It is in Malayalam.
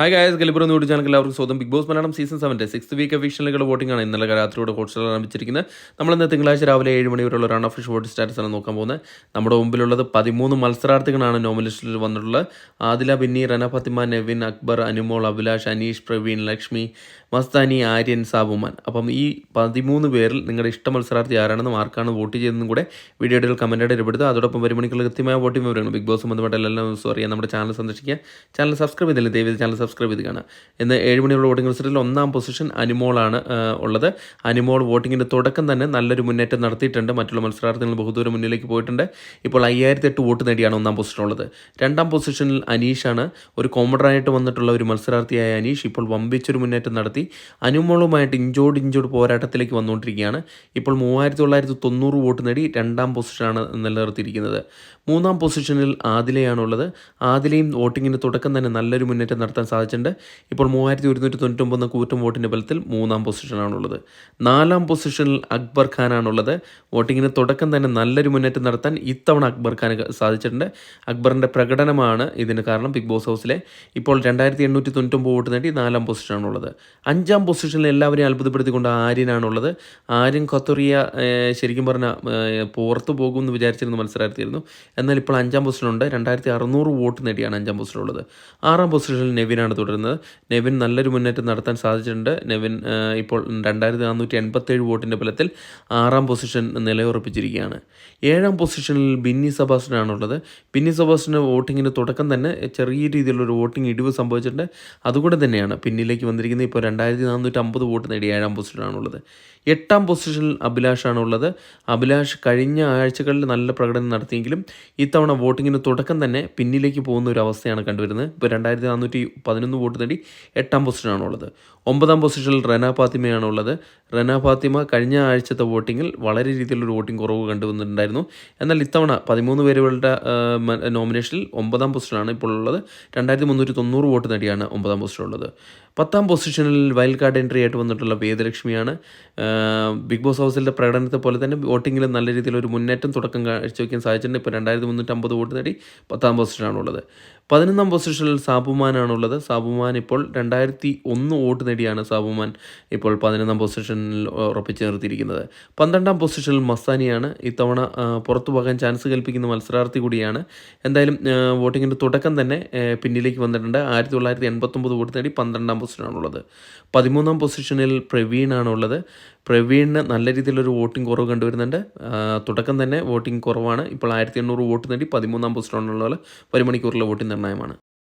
ഹായ് ഗായസ്, ഗലിബർ യൂട്യൂബ് ചാനൽ എല്ലാവർക്കും സ്വന്തം big boss Malayalam season 7 six week ഒഫീഷ്യലുകളുടെ വോട്ടിംഗ് ആണ് ഇന്നലെ രാത്രിയോടെ ഹോട്ട്സ്റ്റാർ ആരംഭിച്ചിരിക്കുന്നത്. നമ്മളിന്ന് തിങ്കളാഴ്ച രാവിലെ 7 മണി വരെയുള്ള റൺ ഓഫ് വോട്ട് സ്റ്റാറ്റസ് ആണ് നോക്കാൻ പോകുന്നത്. നമ്മുടെ മുമ്പിലുള്ളത് 13 മത്സരാർത്ഥികളാണ് നോമിനേഷനിൽ വന്നിട്ടുള്ളത്. ആദില, ബിന്നി, റന ഫാത്തിമ, നെവിൻ, അക്ബർ, അനുമോൾ, അഭിലാഷ്, അനീഷ്, പ്രവീൺ, ലക്ഷ്മി, മസ്താനി, ആര്യൻ, സാബുമാൻ. അപ്പം ഈ 13 പേരിൽ നിങ്ങളുടെ ഇഷ്ട മത്സരാർത്ഥി ആരാണെന്നും ആർക്കാണ് വോട്ട് ചെയ്തതെന്നും കൂടെ വീഡിയോയിൽ കമൻറ്റായിട്ട് രേഖപ്പെടുത്തുക. അതോടൊപ്പം 1 മണിക്കുള്ള കൃത്യമായ വോട്ടിംഗ് വിവരങ്ങൾ ബിഗ് ബോസ് ബന്ധപ്പെട്ട എല്ലാ ന്യൂസും അറിയാൻ നമ്മുടെ ചാനൽ സന്ദർശിക്കുക. ചാനൽ സബ്സ്ക്രൈബ് ചെയ്തില്ല, ദയവേത് ചാനൽ സബ്സ്ക്രൈബ് ചെയ്ത് കാണാം. ഇന്ന് 7 മണിയുള്ള വോട്ടിംഗ് റിസൾട്ടിൽ 1-ാം പൊസിഷൻ അനുമോളാണ് ഉള്ളത്. അനുമോൾ വോട്ടിങ്ങിൻ്റെ തുടക്കം തന്നെ നല്ലൊരു മുന്നേറ്റം നടത്തിയിട്ടുണ്ട്. മറ്റുള്ള മത്സരാർത്ഥികൾ ബഹുദൂരം മുന്നിലേക്ക് പോയിട്ടുണ്ട്. ഇപ്പോൾ 5008 വോട്ട് നേടിയാണ് 1-ാം പൊസിഷനുള്ളത്. 2-ാം പൊസിഷനിൽ അനീഷാണ്. ഒരു കോമഡറായിട്ട് വന്നിട്ടുള്ള ഒരു മത്സരാർത്ഥിയായ അനീഷ് ഇപ്പോൾ വമ്പിച്ചൊരു മുന്നേറ്റം നടത്തി അനുമോളുമായിട്ട് ഇഞ്ചോട് പോരാട്ടത്തിലേക്ക് വന്നുകൊണ്ടിരിക്കുകയാണ്. ഇപ്പോൾ 3990 വോട്ട് നേടി 2-ാം പൊസിഷനാണ് നിലനിർത്തിയിരിക്കുന്നത്. 3-ാം പൊസിഷനിൽ ആദിലയാണുള്ളത്. ആദിലയും വോട്ടിങ്ങിൻ്റെ തുടക്കം തന്നെ നല്ലൊരു മുന്നേറ്റം നടത്താൻ സാധിച്ചിട്ടുണ്ട്. ഇപ്പോൾ 3199 കൂറ്റം വോട്ടിൻ്റെ ബലത്തിൽ 3-ാം പൊസിഷനാണുള്ളത്. 4-ാം പൊസിഷനിൽ അക്ബർ ഖാനാണുള്ളത്. വോട്ടിങ്ങിന് തുടക്കം തന്നെ നല്ലൊരു മുന്നേറ്റം നടത്താൻ ഇത്തവണ അക്ബർ ഖാന് സാധിച്ചിട്ടുണ്ട്. അക്ബറിൻ്റെ പ്രകടനമാണ് ഇതിന് കാരണം. ബിഗ് ബോസ് ഹൗസിലെ ഇപ്പോൾ 2899 വോട്ട് നേടി 4-ാം പൊസിഷനാണുള്ളത്. 5-ാം പൊസിഷനിൽ എല്ലാവരെയും അത്ഭുതപ്പെടുത്തിക്കൊണ്ട് ആര്യനാണുള്ളത്. ആര്യൻ ഖത്തറിയ ശരിക്കും പറഞ്ഞാൽ പുറത്തു പോകുമെന്ന് വിചാരിച്ചിരുന്ന മത്സരാർത്ഥിയായിരുന്നു. എന്നാൽ ഇപ്പോൾ 5-ാം പൊസിഷനുണ്ട്. 2600 വോട്ട് നേടിയാണ് 5-ാം പൊസിഷനുള്ളത്. 6-ാം പൊസിഷനിൽ നെവിനാണ് തുടരുന്നത്. നെവിൻ നല്ലൊരു മുന്നേറ്റം നടത്താൻ സാധിച്ചിട്ടുണ്ട്. നെവിൻ ഇപ്പോൾ 2487 വോട്ടിൻ്റെ ബലത്തിൽ 6-ാം പൊസിഷൻ നിലയുറപ്പിച്ചിരിക്കുകയാണ്. 7-ാം പൊസിഷനിൽ ബിന്നി സെബാസ്റ്റ്യനാണുള്ളത്. ബിന്നി സെബാസ്റ്റ്യന് വോട്ടിങ്ങിൻ്റെ തുടക്കം തന്നെ ചെറിയ രീതിയിലുള്ളൊരു വോട്ടിംഗ് ഇടിവ് സംഭവിച്ചിട്ടുണ്ട്. അതുകൊണ്ട് തന്നെയാണ് പിന്നിലേക്ക് വന്നിരിക്കുന്നത്. ഇപ്പോൾ 2450 വോട്ട് നേടി 7-ാം പൊസിഷനാണുള്ളത്. 8-ാം പൊസിഷനിൽ അഭിലാഷാണുള്ളത്. അഭിലാഷ് കഴിഞ്ഞ ആഴ്ചകളിൽ നല്ല പ്രകടനം നടത്തിയെങ്കിലും ഇത്തവണ വോട്ടിങ്ങിന് തുടക്കം തന്നെ പിന്നിലേക്ക് പോകുന്ന ഒരു അവസ്ഥയാണ് കണ്ടുവരുന്നത്. ഇപ്പോൾ 2411 വോട്ട് നേടി 8-ാം പൊസിഷനാണുള്ളത്. 9-ാം പൊസിഷനിൽ റന ഫാത്തിമയാണുള്ളത്. റന ഫാത്തിമ കഴിഞ്ഞ ആഴ്ചത്തെ വോട്ടിങ്ങിൽ വളരെ രീതിയിലൊരു വോട്ടിംഗ് കുറവ് കണ്ടുവന്നിട്ടുണ്ടായിരുന്നു. എന്നാൽ ഇത്തവണ 13 പേരുകളുടെ നോമിനേഷനിൽ 9-ാം പൊസിഷനാണ് ഇപ്പോൾ ഉള്ളത്. 2390 വോട്ട് നേടിയാണ് 9-ാം പൊസിഷനുള്ളത്. 10-ാം പൊസിഷനിൽ വൈൽഡ് കാർഡ് എൻട്രി ആയിട്ട് വന്നിട്ടുള്ള വേദലക്ഷ്മിയാണ്. ബിഗ് ബോസ് ഹൗസിൻ്റെ പ്രകടനത്തെ പോലെ തന്നെ വോട്ടിങ്ങിൽ നല്ല രീതിയിലൊരു മുന്നേറ്റം തുടക്കം കാഴ്ചവെക്കാൻ സാധിച്ചിട്ടുണ്ട്. ഇപ്പോൾ 2350 വോട്ട് നേടി 10-ാം പൊസിഷനാണുള്ളത്. 11-ാം പൊസിഷനിൽ സാബുമാനാണുള്ളത്. സാബുമാൻ ഇപ്പോൾ 2001 വോട്ട് നേടിയാണ് സാബുമാൻ ഇപ്പോൾ 11-ാം പൊസിഷനിൽ ഉറപ്പിച്ച് നിർത്തിയിരിക്കുന്നത്. 12-ാം പൊസിഷനിൽ മസ്താനിയാണ്. ഇത്തവണ പുറത്തു പോകാൻ ചാൻസ് കൽപ്പിക്കുന്ന മത്സരാർത്ഥി കൂടിയാണ്. എന്തായാലും വോട്ടിങ്ങിൻ്റെ തുടക്കം തന്നെ പിന്നിലേക്ക് വന്നിട്ടുണ്ട്. 1989 വോട്ട് നേടി 12-ാം പൊസിഷനാണുള്ളത്. 13-ാം പൊസിഷനിൽ പ്രവീണാണുള്ളത്. പ്രവീണിന് നല്ല രീതിയിലൊരു വോട്ടിംഗ് കുറവ് കണ്ടുവരുന്നുണ്ട്. തുടക്കം തന്നെ വോട്ടിംഗ് കുറവാണ്. ഇപ്പോൾ 1800 വോട്ട് നേടി 13-ാം പൊസിഷനിലുള്ള 1 മണിക്കൂറിലെ വോട്ടിംഗ് നിർണ്ണയമാണ്.